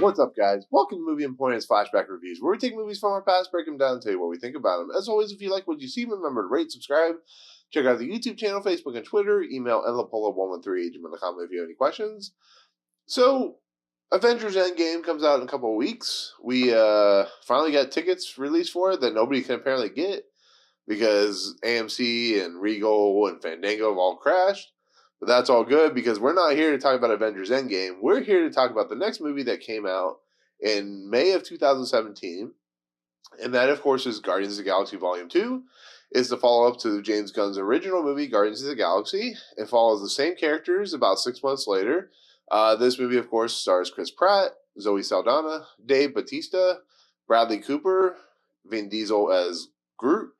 What's up, guys? Welcome to Movie Importance Flashback Reviews, where we take movies from our past, break them down, and tell you what we think about them. As always, if you like what you see, remember to rate, subscribe, check out the YouTube channel, Facebook, and Twitter. Email edlapolo113@gmail.com if you have any questions. So, Avengers Endgame comes out in a couple of weeks. We finally got tickets released for it that nobody can apparently get because AMC and Regal and Fandango have all crashed. But that's all good because we're not here to talk about Avengers Endgame. We're here to talk about the next movie that came out in May of 2017. And that, of course, is Guardians of the Galaxy Volume 2. It's the follow-up to James Gunn's original movie, Guardians of the Galaxy. It follows the same characters about 6 months later. This movie, of course, stars Chris Pratt, Zoe Saldana, Dave Bautista, Bradley Cooper, Vin Diesel as Groot.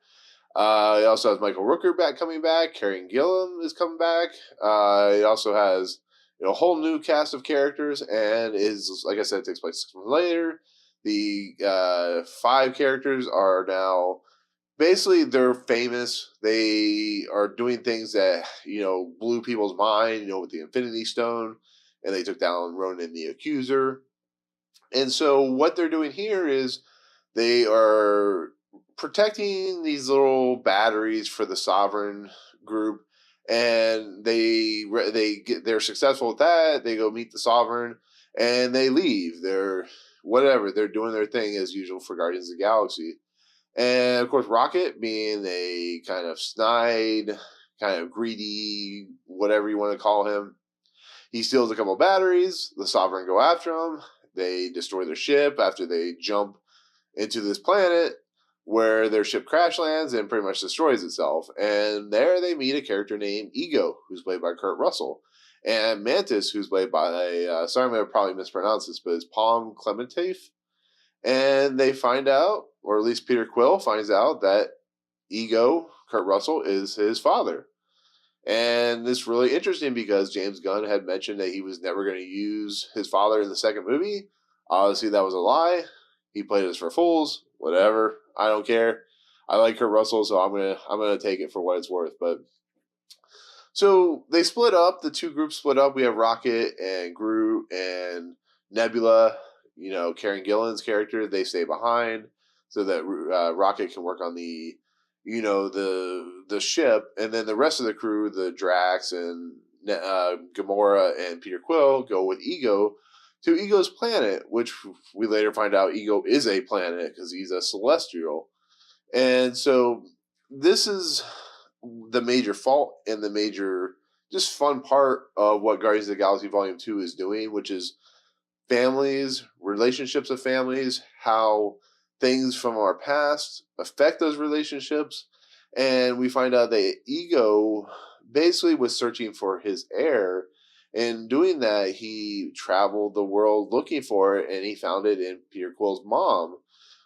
It also has Michael Rooker coming back. Gillan is coming back. It also has a whole new cast of characters, and is, like I said, it takes place 6 months later. The 5 characters are now basically they're famous. They are doing things that blew people's mind. With the Infinity Stone, and they took down Ronan the Accuser. And so what they're doing here is they are protecting these little batteries for the Sovereign group, and they're successful with that. They go meet the Sovereign, and they leave. They're doing their thing as usual for Guardians of the Galaxy. And of course, Rocket, being a kind of snide, kind of greedy, whatever you want to call him, he steals a couple batteries. The Sovereign go after him. They destroy their ship after they jump into this planet, where their ship crash lands and pretty much destroys itself. And there they meet a character named Ego, who's played by Kurt Russell, and Mantis, who's played by, sorry I'm going to probably mispronounce this, but it's Palm Klementieff. And they find out, or at least Peter Quill finds out, that Ego, Kurt Russell, is his father. And it's really interesting because James Gunn had mentioned that he was never going to use his father in the second movie. Obviously, that was a lie. He played us for fools. Whatever. I don't care. I like Kurt Russell, so I'm gonna take it for what it's worth. But so they split up. The two groups split up. We have Rocket and Groot and Nebula. Karen Gillan's character. They stay behind so that Rocket can work on the ship, and then the rest of the crew, the Drax and Gamora and Peter Quill, go with Ego to Ego's planet, which we later find out Ego is a planet because he's a celestial. And so this is the major fault and the major just fun part of what Guardians of the Galaxy Volume 2 is doing, which is families, relationships of families, how things from our past affect those relationships. And we find out that Ego basically was searching for his heir. In doing that, he traveled the world looking for it, and he found it in Peter Quill's mom.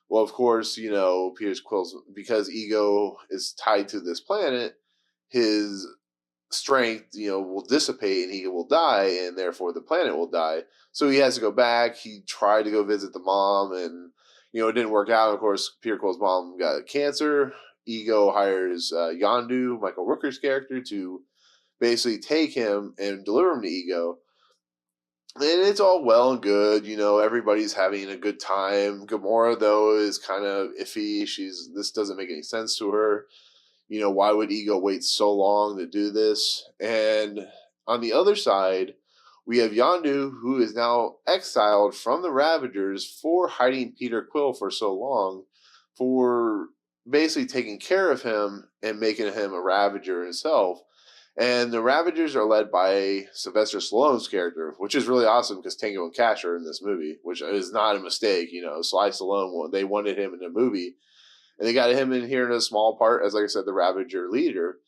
Well, of course, Peter Quill's, because Ego is tied to this planet, his strength, will dissipate and he will die, and therefore the planet will die. So he has to go back. He tried to go visit the mom, and, it didn't work out. Of course, Peter Quill's mom got cancer. Ego hires Yondu, Michael Rooker's character, to basically take him and deliver him to Ego. And it's all well and good, everybody's having a good time. Gamora, though, is kind of iffy. This doesn't make any sense to her. Why would Ego wait so long to do this? And on the other side, we have Yondu, who is now exiled from the Ravagers for hiding Peter Quill for so long, for basically taking care of him and making him a Ravager himself. And the Ravagers are led by Sylvester Stallone's character, which is really awesome because Tango and Cash are in this movie, which is not a mistake. Sly Stallone, they wanted him in the movie, and they got him in here in a small part as, like I said, the Ravager leader.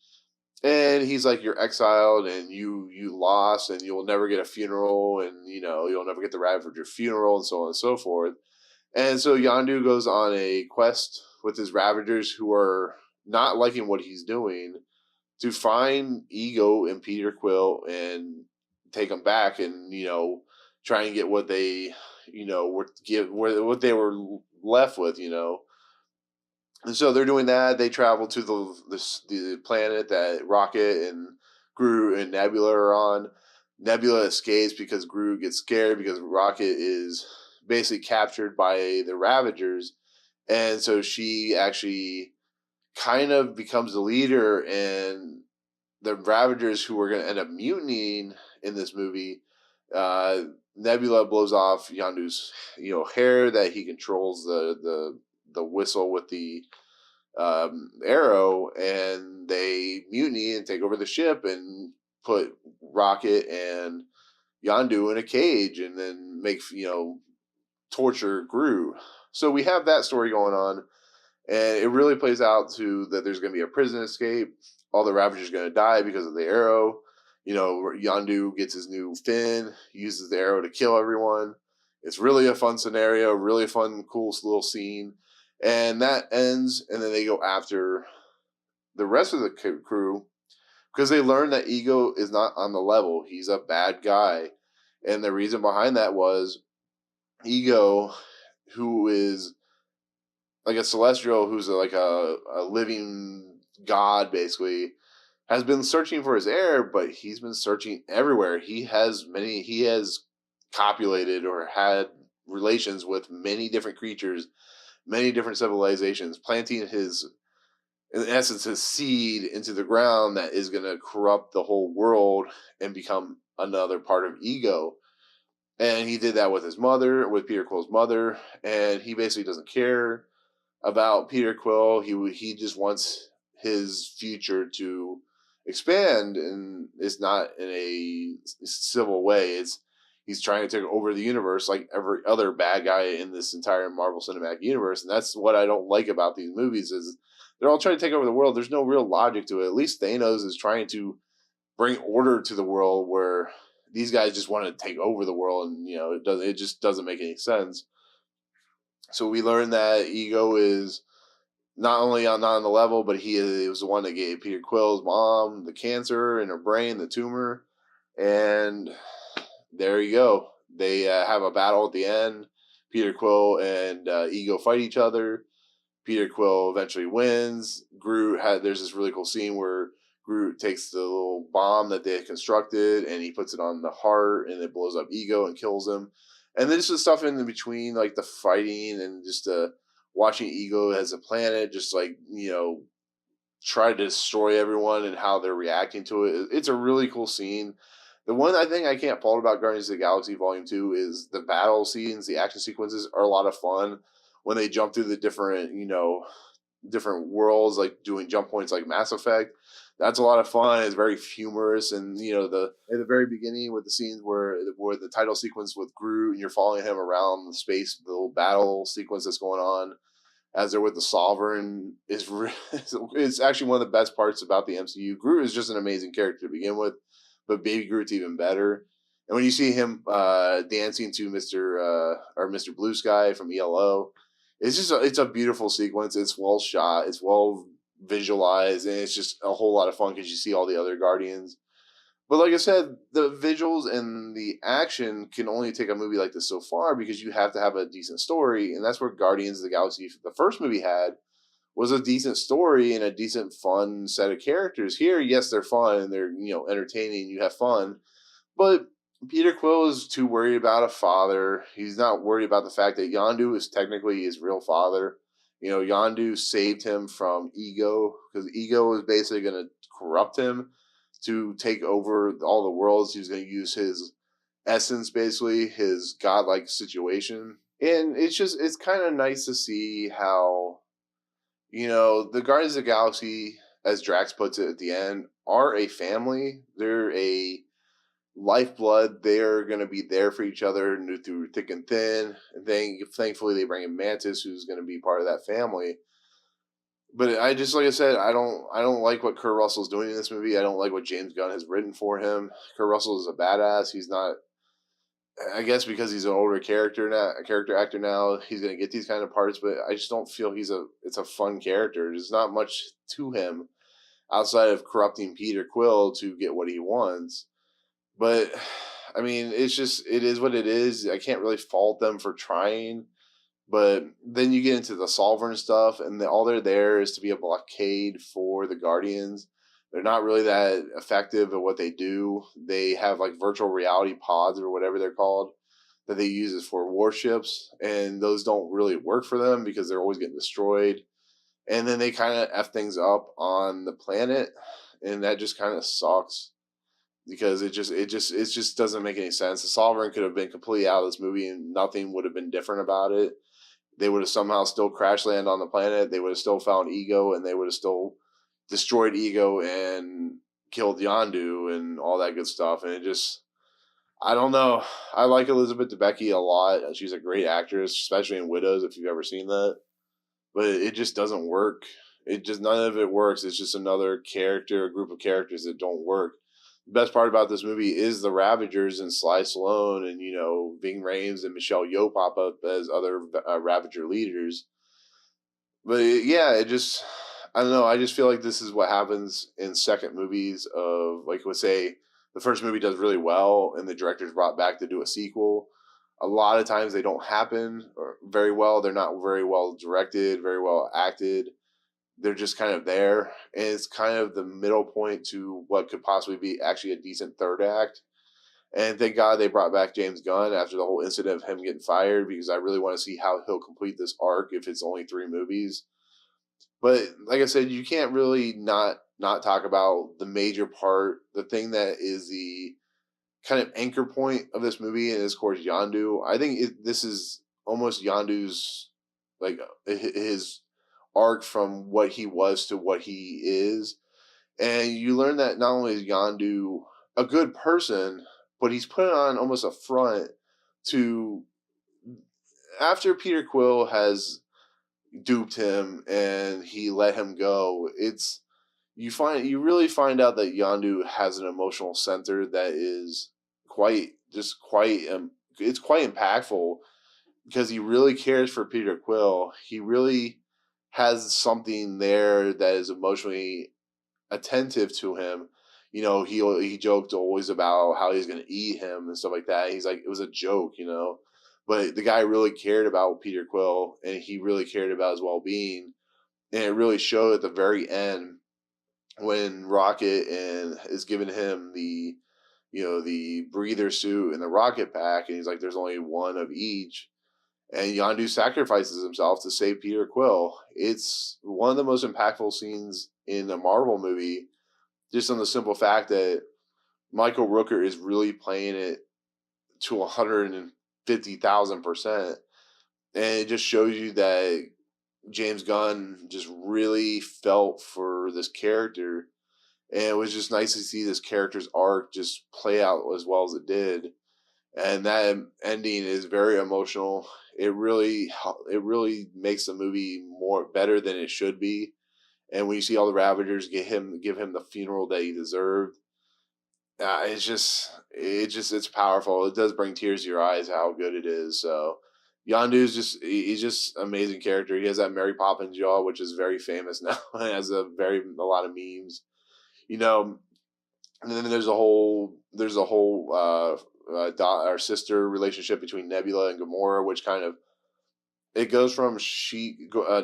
And he's like, you're exiled and you lost and you'll never get a funeral, and, you'll never get the Ravager funeral, and so on and so forth. And so Yondu goes on a quest with his Ravagers, who are not liking what he's doing, to find Ego and Peter Quill and take them back, and try and get what they what they were left with. And so they're doing that. They travel to the planet that Rocket and Groot and Nebula are on. Nebula escapes because Groot gets scared because Rocket is basically captured by the Ravagers. And so she actually kind of becomes the leader, and the Ravagers, who are going to end up mutinying in this movie, Nebula blows off Yondu's hair that he controls the whistle with the arrow, and they mutiny and take over the ship and put Rocket and Yondu in a cage, and then make torture Groot. So we have that story going on, and it really plays out to that there's going to be a prison escape. All the Ravagers are going to die because of the arrow. Yondu gets his new fin, uses the arrow to kill everyone. It's really a fun scenario, really fun, cool little scene. And that ends, and then they go after the rest of the crew because they learn that Ego is not on the level. He's a bad guy. And the reason behind that was Ego, who is like a celestial, who's like a living god, basically, has been searching for his heir, but he's been searching everywhere. He has copulated or had relations with many different creatures, many different civilizations, planting his seed into the ground that is going to corrupt the whole world and become another part of Ego. And he did that with his mother, with Peter Quill's mother, and he basically doesn't care about Peter Quill. He just wants his future to expand, and it's not in a civil way. He's trying to take over the universe like every other bad guy in this entire Marvel Cinematic Universe, and that's what I don't like about these movies is they're all trying to take over the world. There's no real logic to it. At least Thanos is trying to bring order to the world, where these guys just want to take over the world, and it just doesn't make any sense. So we learned that Ego is not only not on the level, but he was the one that gave Peter Quill's mom the cancer in her brain, the tumor, and there you go. They have a battle at the end. Peter Quill and Ego fight each other. Peter Quill eventually wins. There's this really cool scene where Groot takes the little bomb that they had constructed and he puts it on the heart, and it blows up Ego and kills him. And then just the stuff in between, like the fighting and just watching Ego as a planet, just try to destroy everyone and how they're reacting to it. It's a really cool scene. The one I think I can't fault about Guardians of the Galaxy Volume 2 is the battle scenes, the action sequences are a lot of fun when they jump through the different worlds, like doing jump points like Mass Effect. That's a lot of fun. It's very humorous, and at the very beginning with the scenes where the title sequence with Groot and you're following him around the space, the little battle sequence that's going on as they're with the Sovereign is actually one of the best parts about the MCU. Groot is just an amazing character to begin with, but Baby Groot's even better. And when you see him dancing to Mr. Blue Sky from ELO, it's a beautiful sequence. It's well shot. It's well visualized, and it's just a whole lot of fun because you see all the other Guardians. But like I said, the visuals and the action can only take a movie like this so far because you have to have a decent story, and that's where Guardians of the Galaxy, the first movie, had was a decent story and a decent, fun set of characters. Here, yes, they're fun and they're entertaining. You have fun, but Peter Quill is too worried about a father. He's not worried about the fact that Yondu is technically his real father. Yondu saved him from Ego because Ego is basically going to corrupt him to take over all the worlds. He's going to use his essence, basically, his godlike situation. And it's kind of nice to see how, the Guardians of the Galaxy, as Drax puts it at the end, are a family. They're a lifeblood. They're going to be there for each other through thick and thin. And thankfully, they bring in Mantis, who's going to be part of that family. But like I said, I don't like what Kurt Russell's doing in this movie. I don't like what James Gunn has written for him. Kurt Russell is a badass. He's not, I guess because he's an older character actor now, he's going to get these kind of parts, but I just don't feel it's a fun character. There's not much to him outside of corrupting Peter Quill to get what he wants. But, I mean, it is what it is. I can't really fault them for trying. But then you get into the Sovereign stuff, and all they're there is to be a blockade for the Guardians. They're not really that effective at what they do. They have like virtual reality pods or whatever they're called that they use is for warships, and those don't really work for them because they're always getting destroyed. And then they kind of F things up on the planet, and that just kind of sucks because it just doesn't make any sense. The Sovereign could have been completely out of this movie and nothing would have been different about it. They would have somehow still crash landed on the planet. They would have still found Ego, and they would have still destroyed Ego and killed Yondu and all that good stuff. And it just, I don't know. I like Elizabeth Debicki a lot. She's a great actress, especially in Widows, if you've ever seen that. But it just doesn't work. None of it works. It's just another character, a group of characters that don't work. The best part about this movie is the Ravagers and Sly Stallone and, Ving Rhames and Michelle Yeoh pop up as other Ravager leaders. But I don't know. I just feel like this is what happens in second movies of, like, let's say the first movie does really well and the director's brought back to do a sequel. A lot of times they don't happen very well. They're not very well directed, very well acted. They're just kind of there. And it's kind of the middle point to what could possibly be actually a decent third act. And thank God they brought back James Gunn after the whole incident of him getting fired, because I really want to see how he'll complete this arc if it's only 3 movies. But like I said, you can't really not talk about the major part, the thing that is the kind of anchor point of this movie, and is, of course, Yondu. I think this is almost Yondu's, like, his arc from what he was to what he is. And you learn that not only is Yondu a good person, but he's put on almost a front to, after Peter Quill has duped him and he let him go, you really find out that Yondu has an emotional center that is it's quite impactful, because he really cares for Peter Quill. He really has something there that is emotionally attentive to him. He joked always about how he's going to eat him and stuff like that. He's like, it was a joke, but the guy really cared about Peter Quill, and he really cared about his well-being. And it really showed at the very end when Rocket is giving him the breather suit and the rocket pack, and he's like, there's only one of each. And Yondu sacrifices himself to save Peter Quill. It's one of the most impactful scenes in a Marvel movie, just on the simple fact that Michael Rooker is really playing it to 150,000%. And it just shows you that James Gunn just really felt for this character. And it was just nice to see this character's arc just play out as well as it did. And that ending is very emotional. It really makes the movie better than it should be. And when you see all the Ravagers give him the funeral that he deserved, it's powerful. It does bring tears to your eyes how good it is. So he's just an amazing character. He has that Mary Poppins jaw, which is very famous now. It has a lot of memes. And then there's a whole our sister relationship between Nebula and Gamora, which kind of, it goes from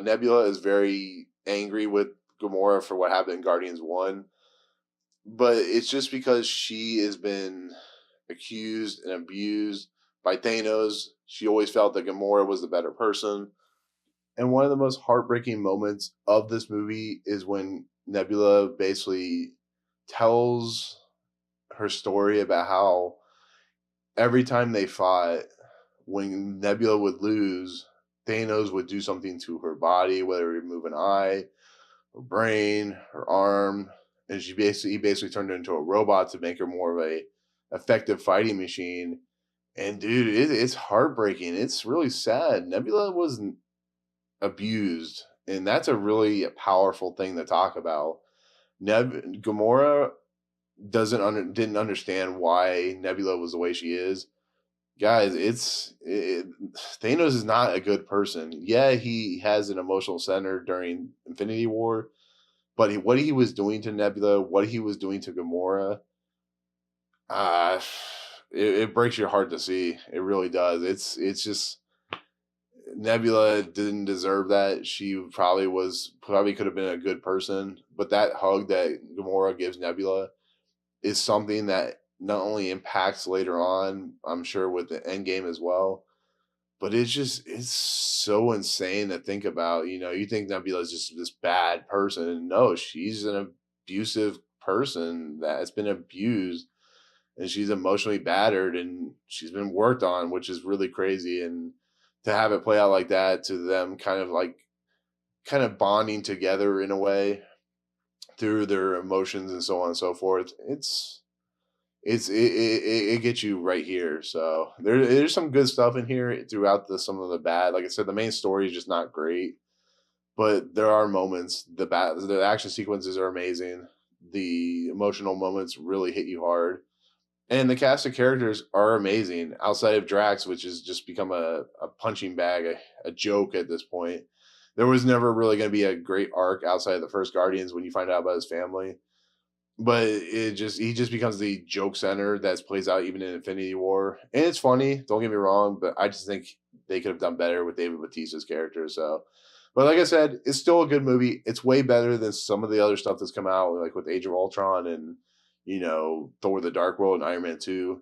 Nebula is very angry with Gamora for what happened in Guardians 1, but it's just because she has been accused and abused by Thanos. She always felt that Gamora was the better person. And one of the most heartbreaking moments of this movie is when Nebula basically tells her story about how every time they fought, when Nebula would lose, Thanos would do something to her body, whether it would move an eye, her brain, her arm, and he basically turned her into a robot to make her more of a effective fighting machine. And dude, it's heartbreaking. It's really sad. Nebula was abused, and that's a really powerful thing to talk about. Gamora didn't understand why Nebula was the way she is. Guys, Thanos is not a good person. Yeah, he has an emotional center during Infinity War, but what he was doing to Nebula, what he was doing to Gamora, it breaks your heart to see. It really does. It's just, Nebula didn't deserve that. She probably could have been a good person, but that hug that Gamora gives Nebula is something that not only impacts later on, I'm sure with the end game as well, but it's so insane to think about. You know, you think Nebula's just this bad person, and no, she's an abusive person that's been abused, and she's emotionally battered, and she's been worked on, which is really crazy. And to have it play out like that, to them kind of bonding together in a way through their emotions and so on and so forth, it gets you right here. So there's some good stuff in here throughout some of the bad. Like I said, the main story is just not great, but there are moments. The action sequences are amazing. The emotional moments really hit you hard, and the cast of characters are amazing. Outside of Drax, which has just become a punching bag, a joke at this point. There was never really going to be a great arc outside of the first Guardians when you find out about his family, but he just becomes the joke center that plays out even in Infinity War, and it's funny. Don't get me wrong, but I just think they could have done better with David Bautista's character. So, but like I said, it's still a good movie. It's way better than some of the other stuff that's come out, like with Age of Ultron and Thor: The Dark World and Iron Man 2.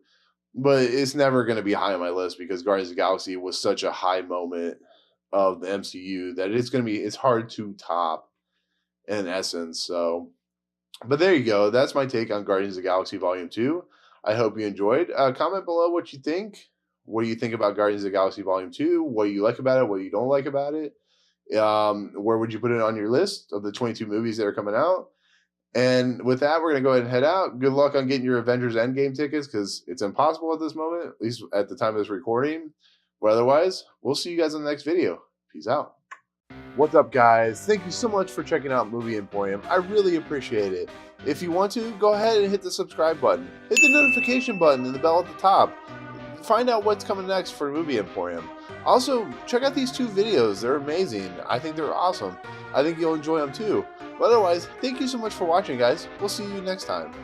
But it's never going to be high on my list because Guardians of the Galaxy was such a high moment of the MCU that it's hard to top in essence. So, but there you go. That's my take on Guardians of the Galaxy Volume 2. I hope you enjoyed. Comment below what you think. What do you think about Guardians of the Galaxy Volume 2? What do you like about it? What you don't like about it? Where would you put it on your list of the 22 movies that are coming out? And with that, we're going to go ahead and head out. Good luck on getting your Avengers Endgame tickets because it's impossible at this moment, at least at the time of this recording. But otherwise, we'll see you guys in the next video. Peace out. What's up, guys? Thank you so much for checking out Movie Emporium. I really appreciate it. If you want to, go ahead and hit the subscribe button. Hit the notification button and the bell at the top. Find out what's coming next for Movie Emporium. Also, check out these 2 videos. They're amazing. I think they're awesome. I think you'll enjoy them too. But otherwise, thank you so much for watching, guys. We'll see you next time.